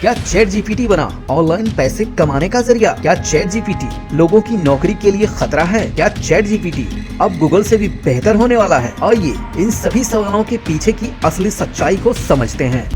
क्या chat GPT बना online पैसे कमाने का जरिया? क्या चैट जीपीटी लोगों की नौकरी के लिए खतरा है? क्या चैट जीपीटी अब गूगल से भी बेहतर होने वाला है? आइए इन सभी सवालों के पीछे की असली सच्चाई को समझते हैं।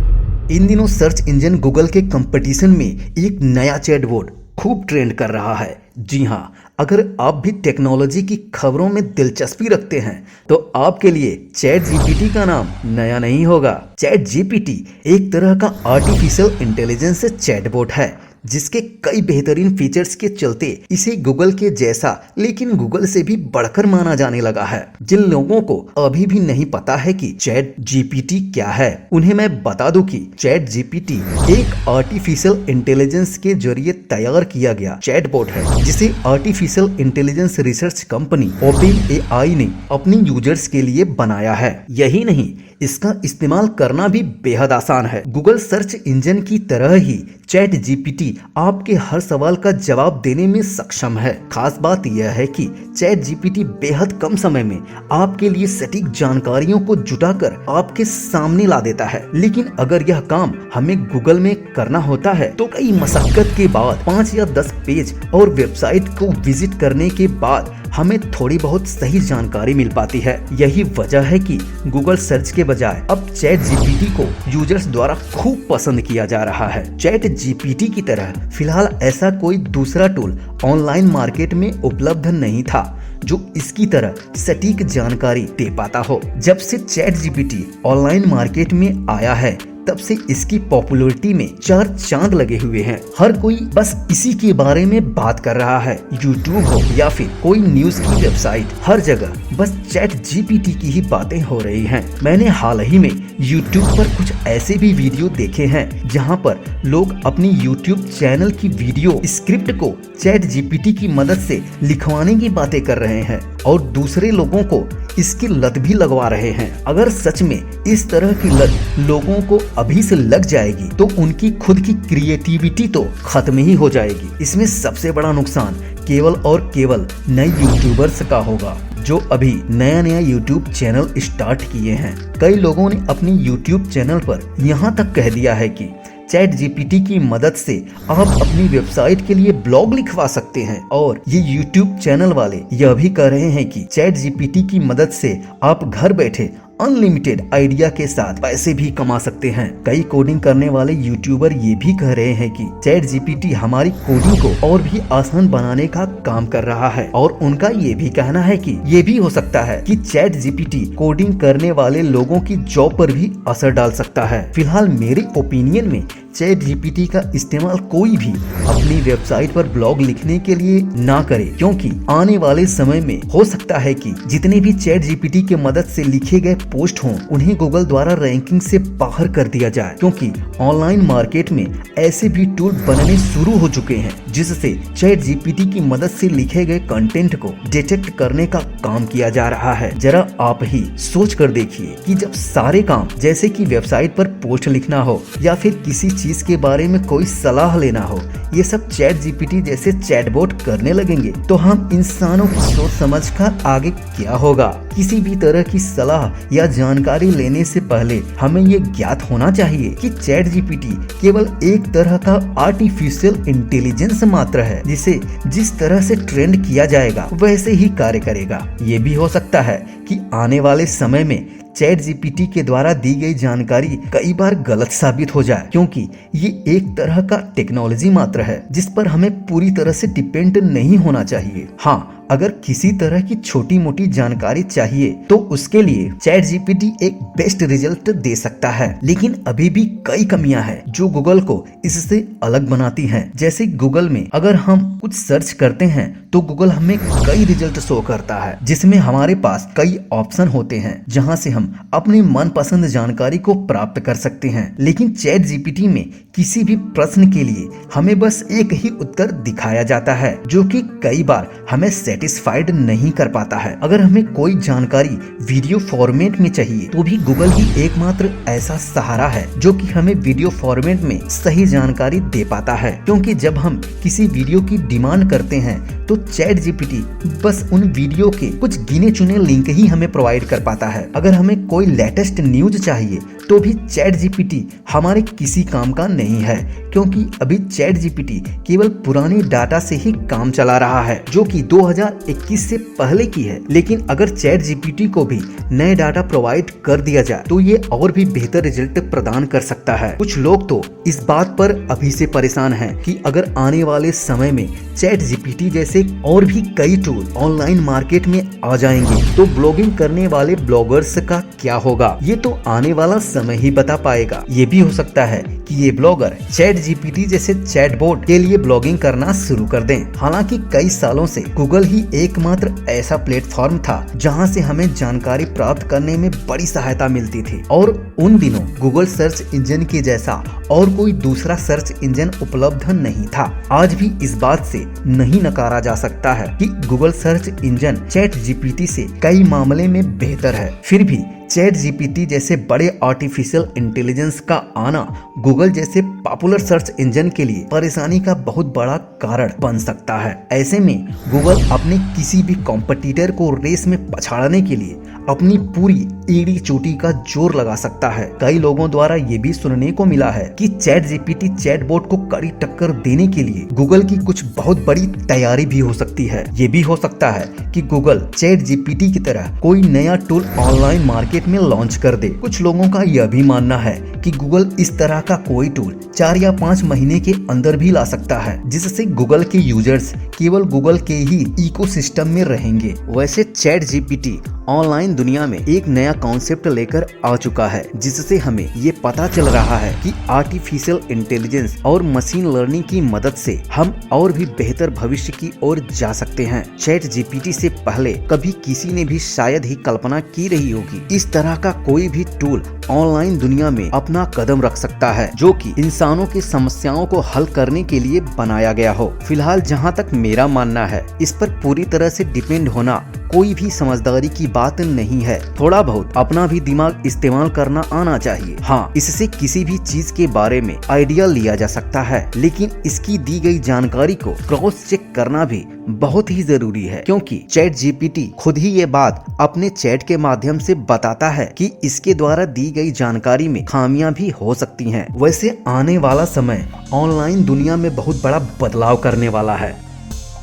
इन दिनों सर्च इंजन गूगल के कंपटीशन में एक नया चैटबॉट खूब ट्रेंड कर रहा है। जी हाँ, अगर आप भी टेक्नोलॉजी की खबरों में दिलचस्पी रखते हैं तो आपके लिए चैट जीपीटी का नाम नया नहीं होगा। चैट जीपीटी एक तरह का आर्टिफिशियल इंटेलिजेंस चैटबॉट है जिसके कई बेहतरीन फीचर्स के चलते इसे गूगल के जैसा लेकिन गूगल से भी बढ़कर माना जाने लगा है। जिन लोगों को अभी भी नहीं पता है कि चैट जीपीटी क्या है, उन्हें मैं बता दूं कि चैट जीपीटी एक आर्टिफिशियल इंटेलिजेंस के जरिए तैयार किया गया चैटबॉट है जिसे artificial intelligence research company open ने अपनी यूजर्स के लिए बनाया है। यही नहीं, इसका इस्तेमाल करना भी बेहद आसान है। गूगल सर्च इंजन की तरह ही चैट जीपीटी आपके हर सवाल का जवाब देने में सक्षम है। खास बात यह है कि चैट जीपीटी बेहद कम समय में आपके लिए सटीक जानकारियों को जुटाकर आपके सामने ला देता है। लेकिन अगर यह काम हमें गूगल में करना होता है तो कई मशक्कत के बाद 5 या 10 पेज और वेबसाइट को विजिट करने के बाद हमें थोड़ी बहुत सही जानकारी मिल पाती है। यही वजह है कि गूगल सर्च के बजाय अब चैट जीपीटी को यूजर्स द्वारा खूब पसंद किया जा रहा है। चैट जीपीटी की तरह फिलहाल ऐसा कोई दूसरा टूल ऑनलाइन मार्केट में उपलब्ध नहीं था जो इसकी तरह सटीक जानकारी दे पाता हो। जब से चैट जीपीटी ऑनलाइन मार्केट में आया है तब से इसकी पॉपुलैरिटी में 4 चांद लगे हुए हैं। हर कोई बस इसी के बारे में बात कर रहा है। यूट्यूब हो या फिर कोई न्यूज की वेबसाइट, हर जगह बस चैट जीपीटी की ही बातें हो रही हैं। मैंने हाल ही में यूट्यूब पर कुछ ऐसे भी वीडियो देखे हैं जहां पर लोग अपनी यूट्यूब चैनल की वीडियो स्क्रिप्ट को चैट जीपीटी की मदद से लिखवाने की बातें कर रहे हैं और दूसरे लोगों को इसकी लत भी लगवा रहे हैं। अगर सच में इस तरह की लत लोगों को अभी से लग जाएगी तो उनकी खुद की क्रिएटिविटी तो खत्म ही हो जाएगी। इसमें सबसे बड़ा नुकसान केवल और केवल नए यूट्यूबर्स का होगा जो अभी नया यूट्यूब चैनल स्टार्ट किए हैं। कई लोगों ने अपनी यूट्यूब चैनल पर यहाँ तक कह दिया है कि चैट जीपीटी की मदद से आप अपनी वेबसाइट के लिए ब्लॉग लिखवा सकते हैं और ये यूट्यूब चैनल वाले यह भी कह रहे हैं कि चैट जीपीटी की मदद से आप घर बैठे अनलिमिटेड आइडिया के साथ पैसे भी कमा सकते हैं। कई कोडिंग करने वाले यूट्यूबर ये भी कह रहे हैं कि चैट जीपीटी हमारी कोडिंग को और भी आसान बनाने का काम कर रहा है और उनका ये भी कहना है कि ये भी हो सकता है कि चैट जीपीटी कोडिंग करने वाले लोगों की जॉब पर भी असर डाल सकता है। फिलहाल मेरे ओपिनियन में चैट जीपीटी का इस्तेमाल कोई भी अपनी वेबसाइट पर ब्लॉग लिखने के लिए ना करे, क्योंकि आने वाले समय में हो सकता है कि जितने भी चैट जीपीटी के मदद से लिखे गए पोस्ट हों उन्हें गूगल द्वारा रैंकिंग से बाहर कर दिया जाए, क्योंकि ऑनलाइन मार्केट में ऐसे भी टूल बनने शुरू हो चुके हैं जिससे चैट जीपीटी की मदद से लिखे गए कंटेंट को डिटेक्ट करने का काम किया जा रहा है। जरा आप ही सोच कर देखिए कि जब सारे काम जैसे कि वेबसाइट पर पोस्ट लिखना हो या फिर किसी चीज के बारे में कोई सलाह लेना हो, ये सब चैट जीपीटी जैसे चैटबॉट करने लगेंगे तो हम इंसानों की सोच समझ कर आगे क्या होगा। किसी भी तरह की सलाह या जानकारी लेने से पहले हमें ये ज्ञात होना चाहिए कि चैट जीपीटी केवल एक तरह का आर्टिफिशियल इंटेलिजेंस मात्र है जिसे जिस तरह से ट्रेंड किया जाएगा वैसे ही कार्य करेगा। ये भी हो सकता है कि आने वाले समय में चैट जीपीटी के द्वारा दी गई जानकारी कई बार गलत साबित हो जाए, क्योंकि ये एक तरह का टेक्नोलॉजी मात्र है जिस पर हमें पूरी तरह से डिपेंड नहीं होना चाहिए। हाँ, अगर किसी तरह की छोटी मोटी जानकारी चाहिए तो उसके लिए चैट जीपीटी एक बेस्ट रिजल्ट दे सकता है, लेकिन अभी भी कई कमियां हैं जो गूगल को इससे अलग बनाती हैं। जैसे गूगल में अगर हम कुछ सर्च करते हैं तो गूगल हमें कई रिजल्ट शो करता है जिसमें हमारे पास कई ऑप्शन होते हैं जहां से हम अपनी मनपसंद जानकारी को प्राप्त कर सकते हैं। लेकिन चैट जीपीटी में किसी भी प्रश्न के लिए हमें बस एक ही उत्तर दिखाया जाता है जो कि कई बार हमें सेटिस्फाइड नहीं कर पाता है। अगर हमें कोई जानकारी वीडियो फॉर्मेट में चाहिए तो भी गूगल ही एकमात्र ऐसा सहारा है जो कि हमें वीडियो फॉर्मेट में सही जानकारी दे पाता है, क्योंकि जब हम किसी वीडियो की डिमांड करते हैं तो चैट जीपीटी बस उन वीडियो के कुछ गिने चुने लिंक ही हमें प्रोवाइड कर पाता है। अगर हमें कोई लेटेस्ट न्यूज चाहिए तो भी चैट जीपीटी हमारे किसी काम का नहीं है, क्योंकि अभी चैट जीपीटी केवल पुराने डाटा से ही काम चला रहा है, जो कि 2021 से पहले की है। लेकिन अगर चैट जीपीटी को भी नए डाटा प्रोवाइड कर दिया जाए तो ये और भी बेहतर रिजल्ट प्रदान कर सकता है। कुछ लोग तो इस बात पर अभी से परेशान हैं कि अगर आने वाले समय में चैट जीपीटी जैसे और भी कई टूल ऑनलाइन मार्केट में आ जाएंगे तो ब्लॉगिंग करने वाले ब्लॉगर्स का क्या होगा, ये तो आने वाला समय ही बता पाएगा। ये भी हो सकता है कि ये ब्लॉगर चैट जीपीटी जैसे चैटबॉट के लिए ब्लॉगिंग करना शुरू कर दें। हालांकि कई सालों से गूगल ही एकमात्र ऐसा प्लेटफॉर्म था जहां से हमें जानकारी प्राप्त करने में बड़ी सहायता मिलती थी, और उन दिनों गूगल सर्च इंजन के जैसा और कोई दूसरा सर्च इंजन उपलब्ध नहीं था। आज भी इस बात से नहीं नकारा जा सकता है कि Google search engine chat GPT से कई मामले में बेहतर है। फिर भी चैट जीपीटी जैसे बड़े आर्टिफिशियल इंटेलिजेंस का आना गूगल जैसे पॉपुलर सर्च इंजन के लिए परेशानी का बहुत बड़ा कारण बन सकता है। ऐसे में गूगल अपने किसी भी कॉम्पिटिटर को रेस में पछाड़ने के लिए अपनी पूरी एड़ी चोटी का जोर लगा सकता है। कई लोगों द्वारा ये भी सुनने को मिला है कि चैट जीपीटी चैटबॉट को कड़ी टक्कर देने के लिए गूगल की कुछ बहुत बड़ी तैयारी भी हो सकती है। ये भी हो सकता है कि गूगल चैट जीपीटी की तरह कोई नया टूल ऑनलाइन मार्केट में लॉन्च कर दे। कुछ लोगों का यह भी मानना है कि गूगल इस तरह का कोई टूल 4 या 5 महीने के अंदर भी ला सकता है, जिससे गूगल के यूजर्स केवल गूगल के ही इकोसिस्टम में रहेंगे। वैसे चैट जीपीटी ऑनलाइन दुनिया में एक नया कॉन्सेप्ट लेकर आ चुका है, जिससे हमें ये पता चल रहा है कि आर्टिफिशियल इंटेलिजेंस और मशीन लर्निंग की मदद से हम और भी बेहतर भविष्य की ओर जा सकते हैं। चैट जीपीटी से पहले कभी किसी ने भी शायद ही कल्पना की रही होगी इस तरह का कोई भी टूल ऑनलाइन दुनिया में अपना कदम रख सकता है, जो कि इंसानों की समस्याओं को हल करने के लिए बनाया गया हो। फिलहाल जहां तक मेरा मानना है, इस पर पूरी तरह से डिपेंड होना कोई भी समझदारी की बात नहीं है। थोड़ा बहुत अपना भी दिमाग इस्तेमाल करना आना चाहिए। हाँ, इससे किसी भी चीज के बारे में आइडिया लिया जा सकता है, लेकिन इसकी दी गई जानकारी को क्रॉस चेक करना भी बहुत ही जरूरी है, क्योंकि चैट जीपीटी खुद ही ये बात अपने चैट के माध्यम से बताता है कि इसके द्वारा दी गई जानकारी में खामियां भी हो सकती हैं। वैसे आने वाला समय ऑनलाइन दुनिया में बहुत बड़ा बदलाव करने वाला है।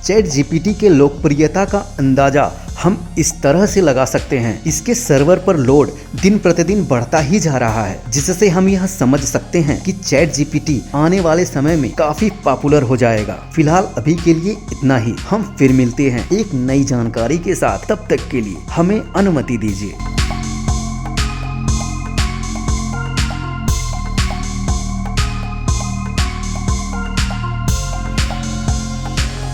चैट जीपीटी के लोकप्रियता का अंदाजा हम इस तरह से लगा सकते हैं, इसके सर्वर पर लोड दिन प्रतिदिन बढ़ता ही जा रहा है, जिससे हम यह समझ सकते हैं कि चैट जीपीटी आने वाले समय में काफी पॉपुलर हो जाएगा। फिलहाल अभी के लिए इतना ही। हम फिर मिलते हैं एक नई जानकारी के साथ। तब तक के लिए हमें अनुमति दीजिए।